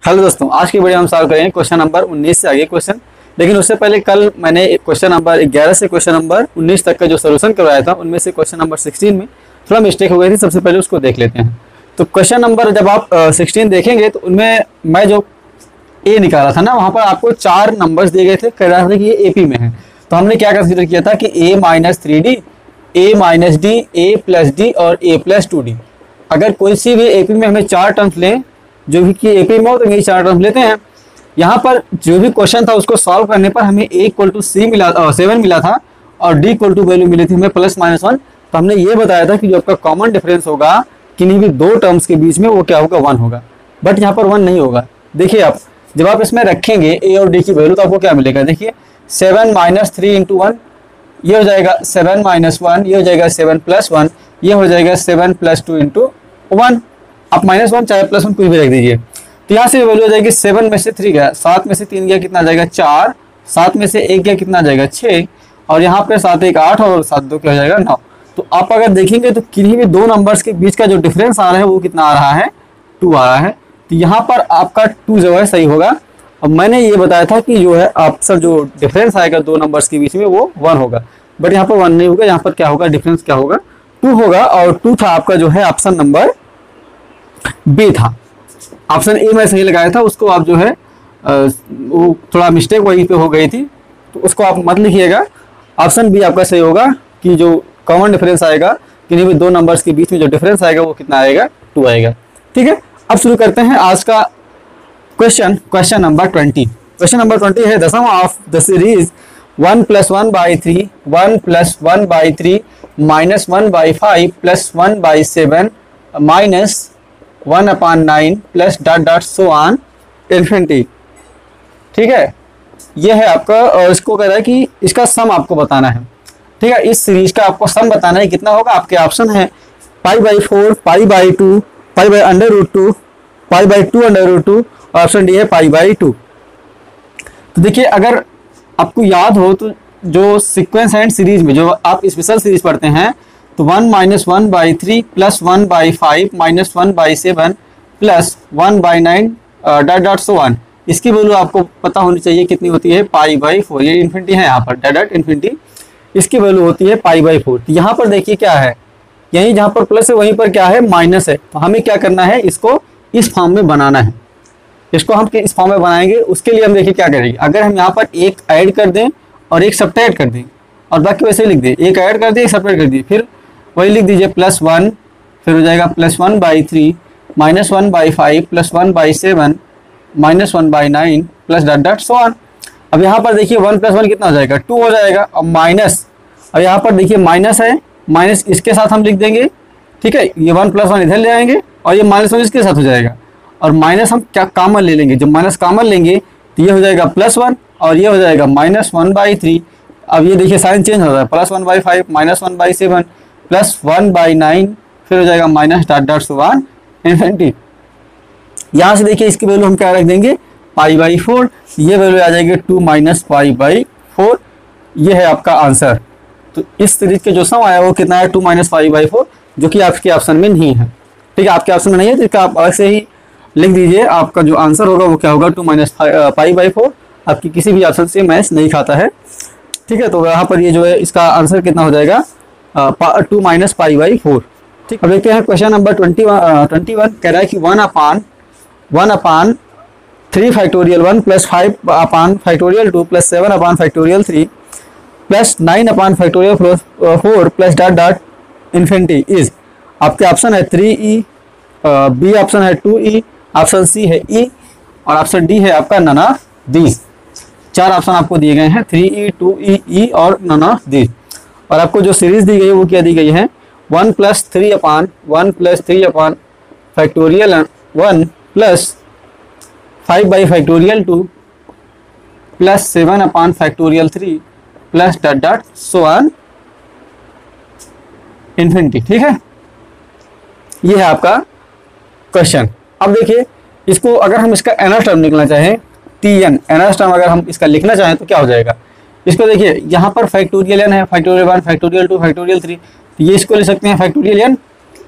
Hello दोस्तों, आज की वीडियो हम सॉल्व करेंगे क्वेश्चन नंबर 19 से आगे क्वेश्चन। लेकिन उससे पहले कल मैंने क्वेश्चन नंबर 11 से क्वेश्चन नंबर 19 तक का जो सोल्यूशन करवाया था, उनमें से क्वेश्चन नंबर 16 में थोड़ा मिस्टेक हो गई थी। सबसे पहले उसको देख लेते हैं। तो क्वेश्चन नंबर जब आप 16 देखेंगे तो उनमें मैं जो ए निकाला था ना, वहाँ पर आपको 4 नंबर्स दिए गए थे, कह रहा था कि ये एपी में है। तो हमने क्या कंसीडर किया था कि a minus 3d, a minus D, a plus D और a प्लस 2d। अगर कोई सी भी एपी में हमें 4 टर्म्स लें, जो भी कि एपी में हो तो यही 4 टर्म्स लेते हैं। यहाँ पर जो भी क्वेश्चन था उसको सॉल्व करने पर हमें a इक्वल टू 7 मिला था और d इक्वल टू वैल्यू मिली थी हमें +-1। तो हमने ये बताया था कि जो आपका कॉमन डिफरेंस होगा किन्हीं भी 2 टर्म्स के बीच में, वो क्या होगा, 1 होगा। बट यहाँ पर 1 नहीं होगा। देखिए आप जब आप इसमें रखेंगे a और d की वैल्यू तो आपको क्या मिलेगा। देखिए 7 माइनस 3 इंटू 1, ये हो जाएगा 7 माइनस 1, ये हो जाएगा 7 प्लस 1, ये हो जाएगा 7 प्लस 2 इंटू 1। आप -1 चाहे +1 कुछ भी रख दीजिए। तो यहाँ से वैल्यू हो जाएगी 7 में से 3 गया, 7 में से 3 गया कितना आ जाएगा 4, 7 में से 1 गया कितना आ जाएगा 6, और यहाँ पे 7 1 8 और 7 2 क्या हो जाएगा 9। तो आप अगर देखेंगे तो किन्हीं भी 2 नंबर्स के बीच का जो डिफरेंस आ रहा है वो कितना आ रहा है, 2 आ रहा है। तो यहाँ पर आपका 2 जो है सही होगा। अब मैंने ये बताया था कि जो है आपका जो डिफरेंस आएगा 2 नंबर्स के बीच में वो 1 होगा, बट यहाँ पर 1 नहीं होगा। यहाँ पर क्या होगा, डिफरेंस क्या होगा, 2 होगा। और 2 था आपका जो है ऑप्शन नंबर बी था। ऑप्शन ए में सही लगाया था, उसको आप जो है वो थोड़ा मिस्टेक वहीं पे हो गई थी, तो उसको आप मत लिखिएगा। ऑप्शन बी आपका सही होगा कि जो कॉमन डिफरेंस आएगा किन्हीं भी 2 नंबर्स के बीच में जो डिफरेंस आएगा वो कितना आएगा, 2 आएगा। ठीक है, अब शुरू करते हैं आज का क्वेश्चन नंबर 20। क्वेश्चन नंबर 20 है the sum of the series 1 + 1/3, 1 + 1/3 -1/5 + 1/7 -1/9 + ... so on infinity। ठीक है, ये है आपका, और इसको कह रहा है कि इसका सम आपको बताना है। ठीक है, इस सीरीज का आपको सम बताना है, कितना होगा। आपके ऑप्शन है π/4, π/2, π/√2, π/2√2 और ऑप्शन डी है π/2। तो देखिए अगर आपको याद हो तो जो सीक्वेंस एंड सीरीज में जो आप स्पेशल सीरीज पढ़ते हैं तो 1 - 1/3 + 1/5 -1/7 + 1/9 ... so on, इसकी वैल्यू आपको पता होनी चाहिए कितनी होती है, π/4। ये इन्फिनिटी है यहाँ पर, इन्फिनिटी, इसकी वैल्यू होती है π/4। तो यहाँ पर देखिए क्या है, यहीं जहाँ पर प्लस है वहीं पर क्या है, माइनस है। तो हमें क्या करना है, इसको इस फॉर्म में बनाना है। इसको हम इस फॉर्म में बनाएंगे, उसके लिए हम देखिए क्या करेंगे। अगर हम यहाँ पर एक ऐड कर दें और एक सब्ट्रैक्ट कर दें और बाकी वैसे ही लिख दें, एक ऐड कर दिए एक सब्ट्रैक्ट कर दिए, फिर वही लिख दीजिए +1, फिर हो जाएगा +1/3 -1/5 + 1/7 -1/9 + ... so on। अब यहाँ पर देखिए 1 + 1 कितना हो जाएगा, 2 हो जाएगा। अब माइनस, अब यहाँ पर देखिए माइनस है, माइनस इसके साथ हम लिख देंगे। ठीक है, ये 1 + 1 इधर ले आएंगे और ये -1 इसके साथ हो जाएगा, और माइनस हम क्या कॉमन ले लेंगे। जब माइनस कॉमन लेंगे तो ये हो जाएगा +1 और ये हो जाएगा -1/3। अब ये देखिए साइन चेंज हो रहा है, +1/5 -1/7 + 1/9, फिर हो जाएगा -... so on infinity। यहाँ से देखिए इसकी वैल्यू हम क्या रख देंगे, π/4। ये वैल्यू आ जाएगी 2 - π/4। ये है आपका आंसर। तो इस सीरीज के जो सम आया वो कितना है, 2 - π/4, जो कि आपके ऑप्शन में नहीं है। ठीक है, आपके ऑप्शन में नहीं है, जिसका आप अलग से ही लिख दीजिए। आपका जो आंसर होगा वो क्या होगा, 2 - π/4। आपकी किसी भी ऑप्शन से मैच नहीं खाता है। ठीक है, तो यहाँ पर ये जो है इसका आंसर कितना हो जाएगा, 2 - π/4। ठीक, अब देखते हैं क्वेश्चन नंबर 21 कह रहा है कि 1/3 फैक्टोरियल 1 + 5/2 + 7/3 + 9/4 + ... infinity इज। आपके ऑप्शन है 3e, बी ऑप्शन है 2e, ऑप्शन सी है e और ऑप्शन डी है आपका none of these। 4 ऑप्शन आपको दिए गए हैं, 3e, 2e, e और none of these। और आपको जो सीरीज दी गई है वो क्या दी गई है, 1 + 3/1 + 3/(1) + 5/(2) + 7/(3) + ... so on infinity। ठीक है, ये है आपका क्वेश्चन। अब देखिए इसको अगर हम इसका एनर्स टर्म निकलना चाहें, tn एनर्स टर्म अगर हम इसका लिखना चाहें तो क्या हो जाएगा। इसको देखिए यहाँ पर फैक्टोरियल n है, फैक्टोरियल 1, फैक्टोरियल 2, फैक्टोरियल 3, ये इसको ले सकते हैं फैक्टोरियल n।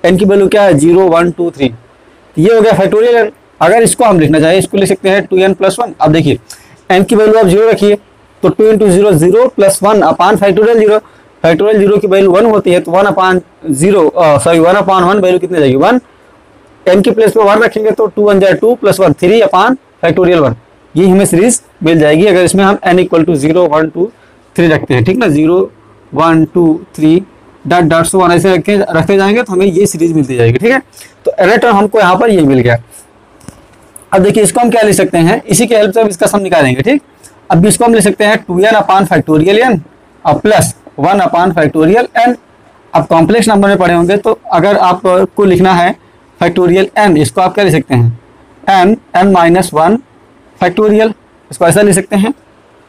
n की वैल्यू क्या है, 0 1 2 3। ये हो गया फैक्टोरियल n। अगर इसको हम लिखना चाहें, इसको लिख सकते हैं 2n + 1। अब देखिए n की वैल्यू आप 0 रखिए, तो 2 × 0 0 + 1 अपान फैक्टोरियल 0, फैक्टोरियल 0 की वैल्यू 1 होती है, तो 1/1 वैल्यू कितनी जाएगी 1। n की प्लेस पे 1 रखेंगे तो 2 × 2 + 1 3 अपान फैक्टोरियल 1, ये हमें सीरीज मिल जाएगी अगर इसमें हम n = 0 1 2 3 रखते हैं, ठीक ना। 0 1 2 3 डॉट डॉट सो 1 ऐसे रखते जाएंगे तो हमें ये सीरीज मिलती जाएगी, ठीक है। तो एरर टर्म हमको यहाँ पर ये मिल गया। अब देखिए इसको हम क्या लिख सकते हैं, इसी के हेल्प से हम इसका सम निकालेंगे, ठीक। अब इसको हम लिख सकते हैं 2n अपान फैक्टोरियल n और प्लस 1 अपान फैक्टोरियल n। अब कॉम्प्लेक्स नंबर में पढ़े होंगे तो अगर आपको लिखना है फैक्टोरियल n, इसको आप क्या लिख सकते हैं n-1 फैक्टोरियल, इसको ऐसा लिख सकते हैं,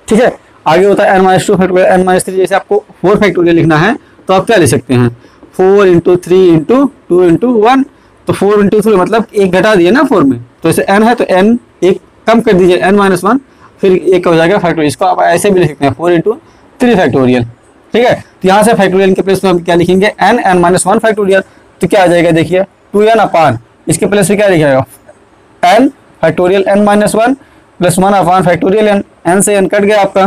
ठीक है। आगे होता है n-2 फैक्टोरियल n-3, जैसे आपको 4 फैक्टोरियल लिखना है तो आप क्या लिख सकते हैं 4 × 3 × 2 × 1, तो 4 × 3 मतलब एक घटा दिए ना 4 में, तो ऐसे n है तो n एक कम कर दीजिए n-1, फिर एक हो जाएगा फैक्टोरियल। इसको आप ऐसे भी लिख सकते हैं 4 × 3 फैक्टोरियल, ठीक है। तो यहाँ से फैक्टोरियल के प्लेस में हम क्या लिखेंगे n-1 फैक्टोरियल, तो क्या आ जाएगा देखिए 2n अपान इसके प्लेस में क्या लिखेगा n factorial n-1 + 1 upon factorial n से n कट गया, आपका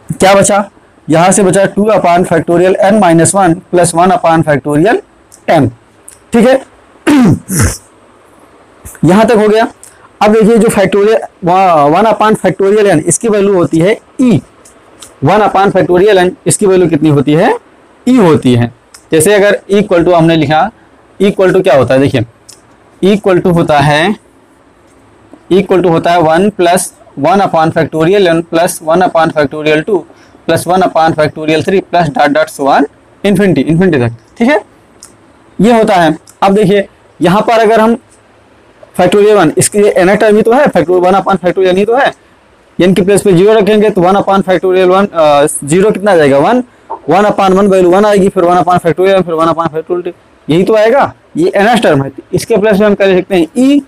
क्या बचा, यहाँ से बचा 2 अपान factorial n-1 + 1 upon factorial n, ठीक है। यहाँ तक हो गया। अब देखिए जो फैक्टोरियल 1 अपान फैक्टोरियल n इसकी वैल्यू होती है e, 1 अपान फैक्टोरियल n इसकी वैल्यू कितनी होती है e होती है। जैसे अगर इक्वल टू हमने लिखा, इक्वल टू क्या होता है देखिए, इक्वल टू होता है 1 + 1 upon factorial n + 1 upon factorial 2 + 1 upon factorial 3 plus dot dot so on infinity तक, ठीक है, ये होता है। अब देखिए यहाँ पर अगर हम फैक्टोरियल 1 इसके n टर्म ही तो है, फैक्टोरियल 1 अपान फैक्टोरियल ही तो है, n की प्लेस पे 0 रखेंगे तो 1 अपान फैक्टोरियल 1 0 कितना आ जाएगा 1 अपान 1 वैल्यू 1 आएगी, फिर 1 अपान फैक्टोरियल फिर 1 अपान फैक्टोरियल 2, यही तो आएगा, ये n टर्म है। इसके प्लेस में हम क्या लिख सकते हैं e,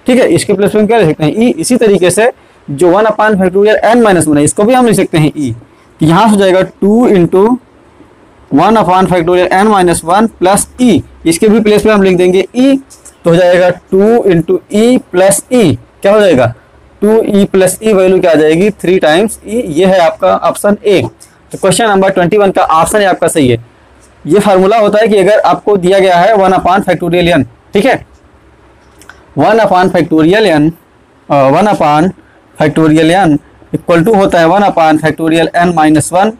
ठीक है, इसके प्लेस में हम क्या लिख सकते हैं e। इसी तरीके से जो 1 अपान फैक्टोरियल n-1 है इसको भी हम लिख सकते हैं e, तो यहाँ हो जाएगा 2 × 1 upon factorial n-1 plus e, इसके भी प्लेस पे हम लिख देंगे e, तो हो जाएगा 2 × e प्लस e, क्या हो जाएगा 2e प्लस e, वैल्यू क्या आ जाएगी 3 टाइम्स e। ये है आपका ऑप्शन ए। तो क्वेश्चन नंबर 21 का ऑप्शन है आपका सही है। ये फार्मूला होता है कि अगर आपको दिया गया है 1 अपान फैक्टोरियल n, ठीक है, 1 upon factorial n equal to होता है 1 upon factorial n-1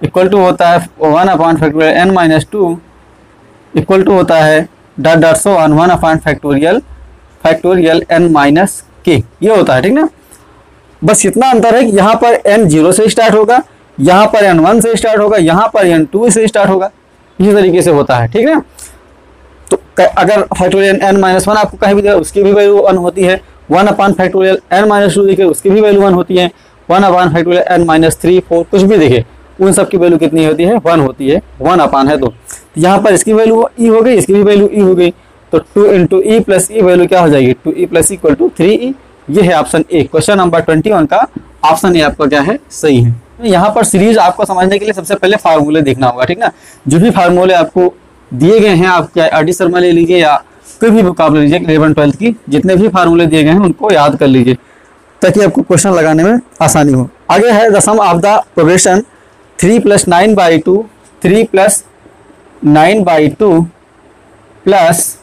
equal to होता है 1 upon factorial n-2 equal to होता है dot dot so on 1 upon factorial n-k, ये होता है, ठीक ना। बस इतना अंतर है कि यहाँ पर n 0 से स्टार्ट होगा, यहाँ पर n 1 से स्टार्ट होगा, यहाँ पर n 2 से स्टार्ट होगा, इसी तरीके से होता है, ठीक है। तो अगर फैक्टोरियल n-1 आपको कहीं भी दिया उसकी भी वैल्यू 1 होती है, 1 अपान फैक्टोरियल n-2 देखे उसकी भी वैल्यू 1 होती है, 1 अपान फैक्टोरियल n-3 4 कुछ भी देखे उन सब की वैल्यू कितनी होती है 1 होती है, 1 अपान है तो यहाँ पर इसकी वैल्यू e हो गई, इसकी भी वैल्यू e हो गई, तो 2 × e प्लस e वैल्यू क्या हो जाएगी 2e plus equal to 3e। ये है ऑप्शन ए। क्वेश्चन नंबर 21 का ऑप्शन ए आपका क्या है सही है। यहाँ पर सीरीज आपको समझने के लिए सबसे पहले फार्मूले देखना होगा, ठीक ना। जो भी फार्मूले आपको दिए गए हैं, आप क्या RD शर्मा ले लीजिए या कोई भी बुक आप ले लीजिए 11-12 की, जितने भी फार्मूले दिए गए हैं उनको याद कर लीजिए ताकि आपको क्वेश्चन लगाने में आसानी हो। आगे है the sum of the progression 3 + 9/2 3 + 9/2 plus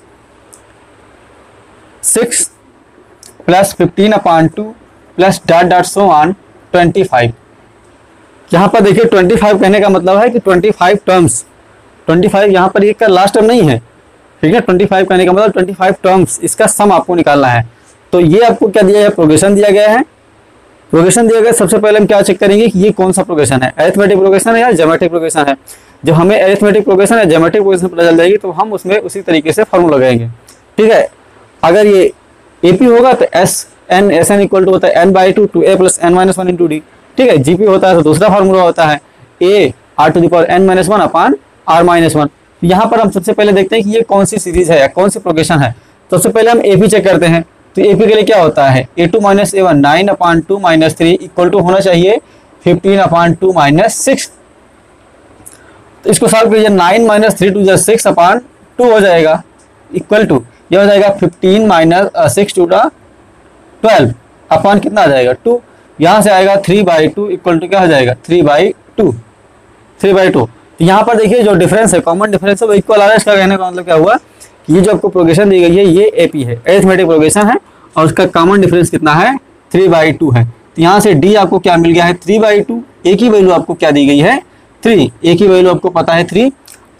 6 plus 15/2 plus dot dot so on 25। यहाँ पर देखिए 25 कहने का मतलब है कि 25 टर्म्स, 25 यहाँ पर एक का लास्ट टर्म नहीं है, ठीक है। 25 कहने का मतलब 25 टर्म्स, इसका सम आपको निकालना है। तो ये आपको क्या दिया है, प्रोग्रेशन दिया गया है। प्रोग्रेशन दिया गया, सबसे पहले हम क्या चेक करेंगे कि ये कौन सा प्रोग्रेशन है, अरिथमेटिक प्रोग्रेशन है या ज्योमेट्रिक प्रोग्रेशन है। जब हमें अरिथमेटिक प्रोग्रेशन या ज्योमेट्रिक प्रोग्रेशन पता चल जाएगी तो हम उसमें उसी तरीके से फॉर्मूला लगाएंगे, ठीक है। अगर ये एपी होगा तो एस एन इक्वल टू होता है n/2 2a + n-1 × d, ठीक है। जीपी होता है तो दूसरा फार्मूला होता है a r⁴ n-1 upon r-1। यहाँ पर हम सबसे पहले देखते हैं कि ये कौन सी सीरीज है या कौन सी प्रोग्रेशन है। तो सबसे पहले हम एपी चेक करते हैं। तो एपी के लिए क्या होता है a2 - a1 9/2 - 3 इक्वल टू होना चाहिए 15/2 - 6। तो इसको सॉल्व कीजिए, 9 - 3 × 2 = 6/2 हो जाएगा इक्वल टू ये हो जाएगा 15 माइनस 6 टू 12 अपॉन कितना आ जाएगा 2। यहाँ से आएगा 3/2 इक्वल टू क्या हो जाएगा 3/2। 3/2 यहाँ पर देखिए जो डिफरेंस है, कॉमन डिफरेंस है वो इक्वल आ रहा है। इसका कहने का मतलब क्या हुआ कि ये जो आपको प्रोग्रेशन दी गई है ये एपी है, अरिथमेटिक प्रोग्रेशन है, और उसका कॉमन डिफरेंस कितना है 3/2 है। तो यहाँ से डी आपको क्या मिल गया है 3/2। ए की वैल्यू आपको क्या दी गई है 3, ए की वैल्यू आपको पता है 3।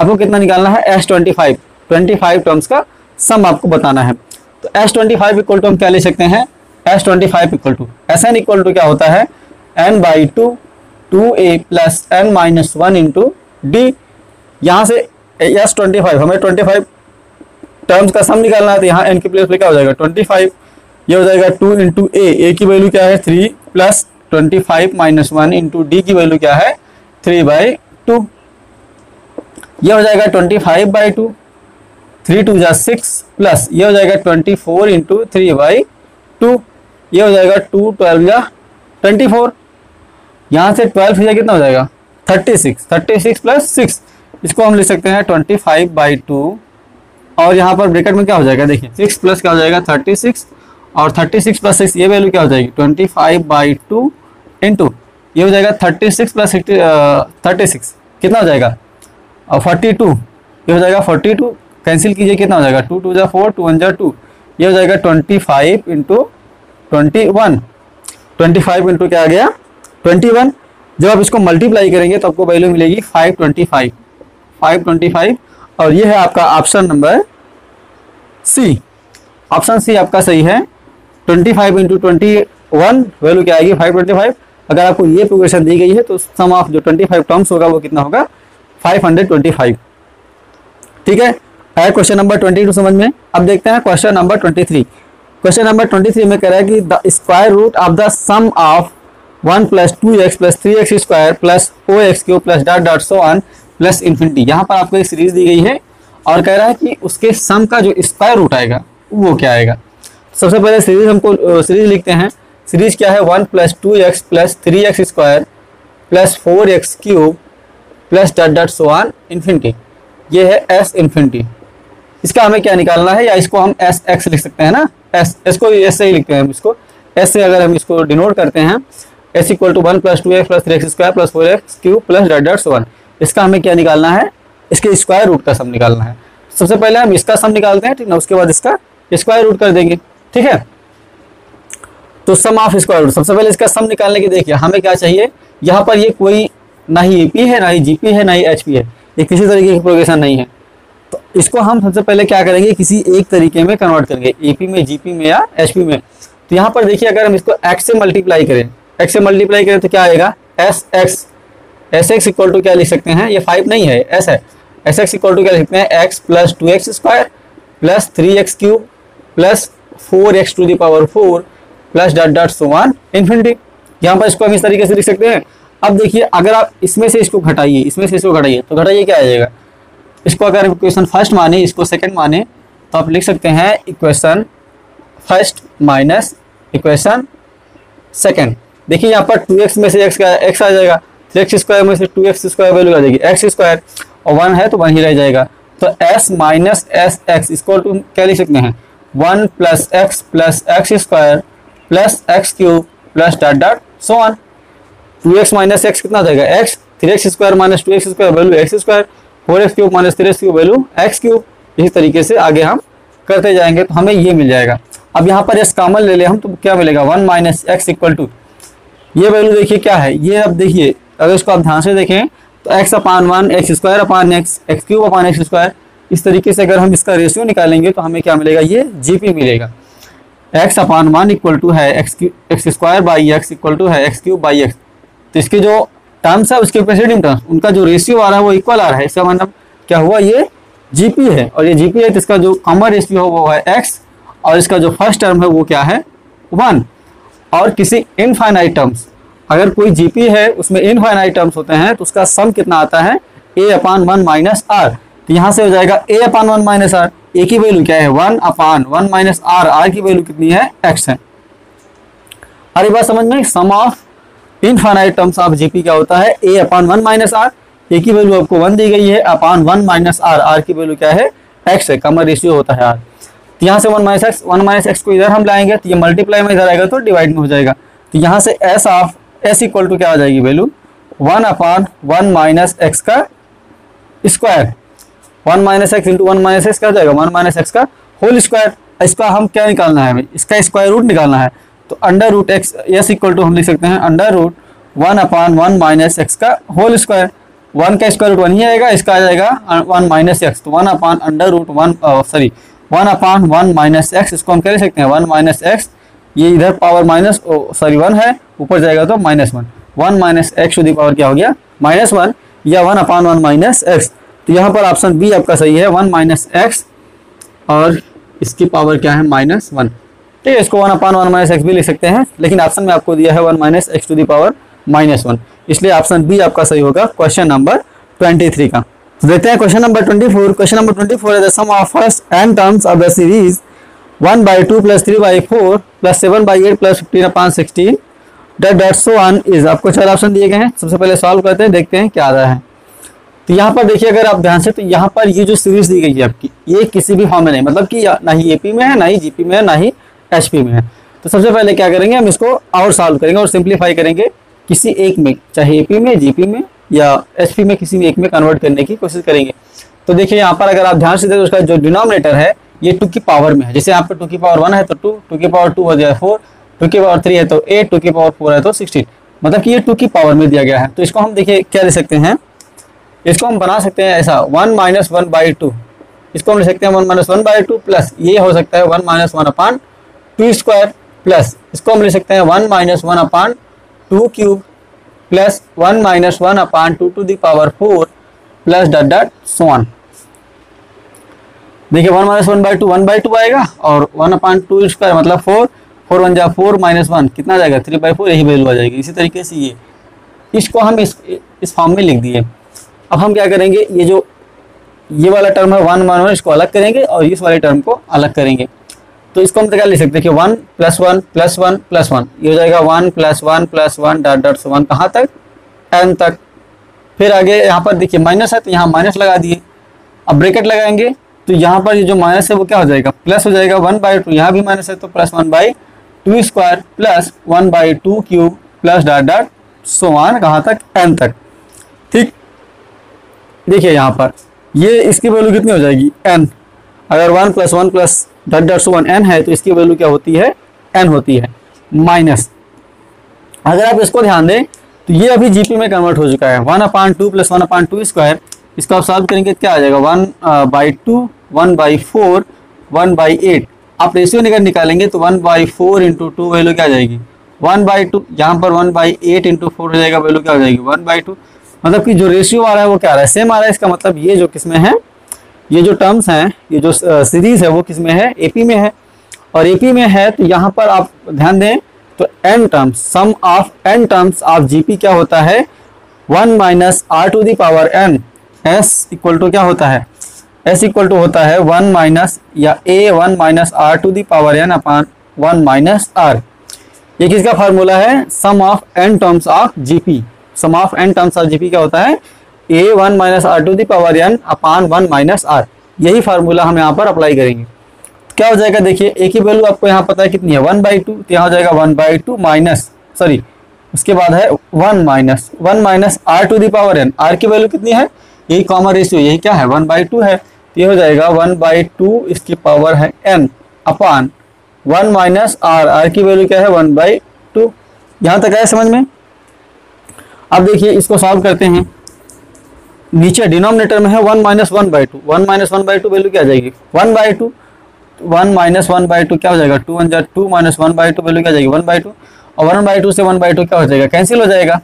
आपको कितना निकालना है S25, 25 टर्म्स का सम आपको बताना है। तो S25 इक्वल टू हम क्या ले सकते हैं, S25 equal to Sn equal to क्या होता है n/2 2a plus n-1 into D. यहाँ से S25 हमें 25 टर्म्स का सम निकालना है, तो यहाँ n की प्लेस पे क्या हो जाएगा 25, ये हो जाएगा 2 इंटू ए की वैल्यू क्या है 3 प्लस 25 माइनस 1 इंटू डी की वैल्यू क्या है 3/2। ये हो जाएगा 25/2, 3 2 जा 6 प्लस ये हो जाएगा 24 इंटू 3/2, ये हो जाएगा 2 12 जा 24। यहाँ से 12 से कितना हो जाएगा 36, 36 प्लस 6, इसको हम लिख सकते हैं 25/2, और यहाँ पर ब्रैकेट में क्या हो जाएगा देखिए 6 प्लस क्या हो जाएगा 36, और 36 प्लस 6 ये वैल्यू क्या हो जाएगी 25/2 इंटू ये हो जाएगा 36 प्लस 36 कितना हो जाएगा 42, ये हो जाएगा 42, कैंसिल कीजिए कितना हो जाएगा 2 2 जा 4 2 1 जा 2, ये हो जाएगा 25 इंटू 21, 25 इंटू क्या आ गया 21। जब आप इसको मल्टीप्लाई करेंगे तो आपको वैल्यू मिलेगी 525, और ये है आपका option number C. Option C आपका सही है। 25 इंटू 21 वैल्यू क्या आएगी 525। अगर आपको ये प्रोग्रेशन दी गई है तो सम ऑफ जो 25 टर्म्स होगा वो कितना होगा 525। ठीक है, आया क्वेश्चन नंबर 22 समझ में। अब देखते हैं क्वेश्चन नंबर 23। क्वेश्चन नंबर 23 में कह रहा है कि the square root of the sum of 1 plus 2x plus 3x square plus 4x³ plus dot dot so on plus infinity. यहाँ पर आपको एक सीरीज दी गई है और कह रहा है कि उसके सम का जो स्क्वायर रूट आएगा वो क्या आएगा। सबसे पहले सीरीज हमको सीरीज लिखते हैं। सीरीज क्या है 1 plus 2x plus 3x square plus 4x³ plus dot dot so on infinity. ये है s इन्फिनिटी। इसका हमें क्या निकालना है, या इसको हम sx लिख सकते हैं ना, s को s से ही लिखते हैं हम इसको। s से अगर हम इसको डिनोट करते हैं s equal to 1 plus 2x plus 3x square plus 4x³ plus dot dot so on. इसका हमें क्या निकालना है, इसके स्क्वायर रूट का सम निकालना है। सबसे पहले हम इसका सम निकालते हैं, ठीक ना, उसके बाद इसका स्क्वायर रूट कर देंगे। ठीक है, तो सम ऑफ स्क्वायर रूट, सबसे पहले इसका सम निकालने की देखिए हमें क्या चाहिए। यहाँ पर ये कोई ना ही एपी है, ना ही जीपी है, ना ही एचपी है, ये किसी तरीके की प्रोग्रेशन नहीं है। तो इसको हम सबसे पहले क्या करेंगे, किसी एक तरीके में कन्वर्ट करेंगे, एपी में, जीपी में या एचपी में। तो यहाँ पर देखिए अगर हम इसको एक्स से मल्टीप्लाई करें, एक्स से मल्टीप्लाई करें तो क्या आएगा एस एक्स इक्वल टू क्या लिख सकते हैं, ये 5 नहीं है, एस है। एस एक्स इक्वल टू क्या लिख सकते हैं X plus 2x square plus 3x³ plus 4x to the power 4 plus dot dot so on infinity. यहाँ पर इसको हम इस तरीके से लिख सकते हैं। अब देखिए अगर आप इसमें से इसको घटाइए, इसमें से इसको घटाइए, तो घटाइए क्या आ जाएगा। इसको अगर इक्वेशन फर्स्ट माने, इसको सेकंड माने, तो आप लिख सकते हैं equation first minus equation second. देखिए यहाँ पर 2x में से x आ जाएगा, 3x स्क्वायर में से 2x स्क्वायर वैल्यू आ जाएगी x स्क्वायर, और 1 है तो 1 ही रह जाएगा। तो s माइनस एस एक्स इसको टू क्या लिख सकते हैं 1 plus x square plus x³ plus dot dot so on. 2x minus x कितना आ जाएगा x, 3x square minus 2x square value x square, 4x³ minus 3x³ value x³। इसी तरीके से आगे हम करते जाएंगे तो हमें ये मिल जाएगा। अब यहाँ पर s कॉमन ले ले हम तो क्या मिलेगा 1 माइनस x इक्वल टू ये वैल्यू देखिए क्या है ये। अब देखिए अगर इसको आप ध्यान से देखें तो x upon 1 x square upon x x³ अपान x स्क्वायर, इस तरीके से अगर हम इसका रेशियो निकालेंगे तो हमें क्या मिलेगा, ये जीपी मिलेगा। x अपान 1 इक्वल टू है X square by X equal to है x³ बाई एक्स। तो इसके जो टर्म्स है उसके प्रेसिडेंट टर्म्स उनका जो रेशियो आ रहा है वो इक्वल आ रहा है। इसका मतलब क्या हुआ, ये जीपी है, और ये जीपी है तो इसका जो कॉमन रेशियो हो वो है x, और इसका जो फर्स्ट टर्म है वो क्या है 1। और किसी इनफाइनाइट टर्म्स, अगर कोई जीपी है उसमें इनफाइनाइट टर्म्स होते हैं तो उसका सम कितना आता है a अपान 1 माइनस आर। तो यहाँ से हो जाएगा a upon 1 minus R, a की वैल्यू क्या है 1 अपान 1 माइनस आर, आर की वैल्यू कितनी है x है। अरे बात समझ में, sum of infinite terms of GP क्या होता है a upon 1 minus R, a की वैल्यू आपको 1 दी गई है, अपान 1 माइनस आर, आर की वैल्यू क्या है x है, कॉमन रेशियो होता है r। तो यहाँ से 1 माइनस एक्स को इधर हम लाएंगे तो ये मल्टीप्लाई में इधर आएगा तो डिवाइड में हो जाएगा। तो यहाँ से S of S equal to क्या आ जाएगी वैल्यू 1/1 माइनस एक्स का square. 1 minus X into 1 minus X क्या हो जाएगा 1 माइनस एक्स का होल स्क्वायर। इसका हम क्या निकालना है हमें, इसका स्क्वायर रूट निकालना है। तो under root x s equal to हम लिख सकते हैं अंडर रूट 1/1 माइनस एक्स का होल स्क्वायर। 1 का स्क्वायर रूट 1 ही आएगा, इसका आ जाएगा 1 माइनस एक्स। तो 1/1 माइनस एक्स, इसको हम क्या लिख सकते हैं 1 माइनस एक्स, ये इधर पावर माइनस 1 है, ऊपर जाएगा तो -1। 1 minus x to the power क्या हो गया -1 या 1/1 माइनस एक्स। तो यहाँ पर ऑप्शन बी आपका सही है 1 माइनस एक्स और इसकी पावर क्या है -1। ठीक है, इसको 1/1 माइनस एक्स भी लिख सकते हैं, लेकिन ऑप्शन में आपको दिया है 1 minus x to the power -1, इसलिए ऑप्शन बी आपका सही होगा क्वेश्चन नंबर 23 का। तो देखते हैं क्वेश्चन नंबर 24। क्वेश्चन नंबर 24 है the sum of first n terms of the series 1/2 + 3/4 + 7/8 + 15/16 dot so on is. आपको 4 ऑप्शन दिए गए हैं। सबसे पहले सॉल्व करते हैं, देखते हैं क्या आ रहा है। तो यहाँ पर देखिए अगर आप ध्यान से, तो यहाँ पर ये जो सीरीज दी गई है आपकी, ये किसी भी फॉर्म में नहीं, मतलब कि ना ही एपी में है, ना ही जीपी में है, ना ही एचपी में है। तो सबसे पहले क्या करेंगे, हम इसको और सॉल्व करेंगे और सिंप्लीफाई करेंगे किसी एक में, चाहे एपी में, जीपी में या एचपी में, किसी भी एक में कन्वर्ट करने की कोशिश करेंगे। तो देखिए यहाँ पर अगर आप ध्यान से देखें, उसका जो डिनोमिनेटर है ये 2 की पावर में है। जैसे यहाँ पर 2 की पावर 1 है तो 2, 2 की पावर 2 हो जाए 4, 2 की पावर 3 है तो 8, 2 की पावर 4 है तो 16, मतलब कि ये 2 की पावर में दिया गया है। तो इसको हम देखिए क्या ले सकते हैं, इसको हम बना सकते हैं ऐसा 1 माइनस 1/2, इसको हम ले सकते हैं 1 माइनस 1/2 प्लस ये हो सकता है 1 माइनस 1/2 स्क्वायर, प्लस इसको हम ले सकते हैं 1 minus 1/2 cube plus 1 minus 1/2 to the power 4 plus dot dot so on. देखिए 1 माइनस 1/2 1/2 आएगा और 1/2 स्क्वायर मतलब 4, 4 1 जा 4 माइनस 1 कितना जाएगा 3/4, यही वैल्यू आ जाएगी। इसी तरीके से ये इसको हम इस फॉर्म में लिख दिए। अब हम क्या करेंगे, ये वाला टर्म है 1 1 1, इसको अलग करेंगे और इस वाले टर्म को अलग करेंगे। तो इसको हम क्या लिख सकते हैं कि 1 + 1 + 1 + 1, ये हो जाएगा 1 + 1 + 1 डॉट डॉट सो 1 कहाँ तक n तक। फिर आगे यहाँ पर देखिए माइनस है तो यहाँ माइनस लगा दिए। अब ब्रैकेट लगाएंगे तो यहाँ पर ये जो माइनस है वो क्या हो जाएगा प्लस हो जाएगा 1/2, यहाँ भी माइनस है तो plus 1/2 square plus 1/2 cube plus dot dot so on कहाँ तक n तक। ठीक, देखिए यहाँ पर ये इसकी वैल्यू कितनी हो जाएगी n। अगर 1 + 1 + dot dot so on n है तो इसकी वैल्यू क्या होती है n होती है माइनस। अगर आप इसको ध्यान दें तो ये अभी जीपी में कन्वर्ट हो चुका है 1/2 + 1/2 स्क्वायर। इसको आप सॉल्व करेंगे क्या आ जाएगा 1/2 1/4 1/8। आप रेशियो निकालेंगे तो 1/4 इंटू 2 वैल्यू क्या आ जाएगी 1/2, यहाँ पर 1/8 इंटू 4 हो जाएगा, वैल्यू क्या हो जाएगी 1/2। मतलब कि जो रेशियो आ रहा है वो क्या आ रहा है सेम आ रहा है। इसका मतलब ये जो किस में है, ये जो टर्म्स हैं, ये जो सीरीज है वो किस में है एपी में है। और एपी में है तो यहाँ पर आप ध्यान दें तो n terms, sum of n terms of GP क्या होता है 1 minus r to the power n। s equal to क्या होता है, s इक्वल टू होता है 1 माइनस या a 1 minus r to the power n upon 1 minus r। ये किसका फार्मूला है sum of n terms of GP. Sum of n terms of GP क्या होता है a 1 minus r to the power n upon 1 minus r। यही formula हम यहाँ पर अप्लाई करेंगे। क्या हो जाएगा देखिए एक ही वैल्यू आपको यहाँ पता है कितनी है 1/2, तो यहाँ हो जाएगा 1/2 माइनस सॉरी उसके बाद है 1 minus r to the power n। r की वैल्यू कितनी है, यही कॉमन रेशियो, यही क्या है 1/2 है, तो ये हो जाएगा 1/2 इसकी पावर है n अपान 1 माइनस r की वैल्यू क्या है 1/2। यहाँ तक आया समझ में। अब देखिए इसको सॉल्व करते हैं। नीचे डिनोमिनेटर में है 1 माइनस 1/2, 1 माइनस 1/2 वैल्यू क्या आ जाएगी 1/2, 1 माइनस 1/2 क्या हो जाएगा 2 1 जा 2 माइनस 1/2 वैल्यू क्या आ जाएगी 1/2, और 1/2 से 1/2 क्या हो जाएगा कैंसिल हो जाएगा।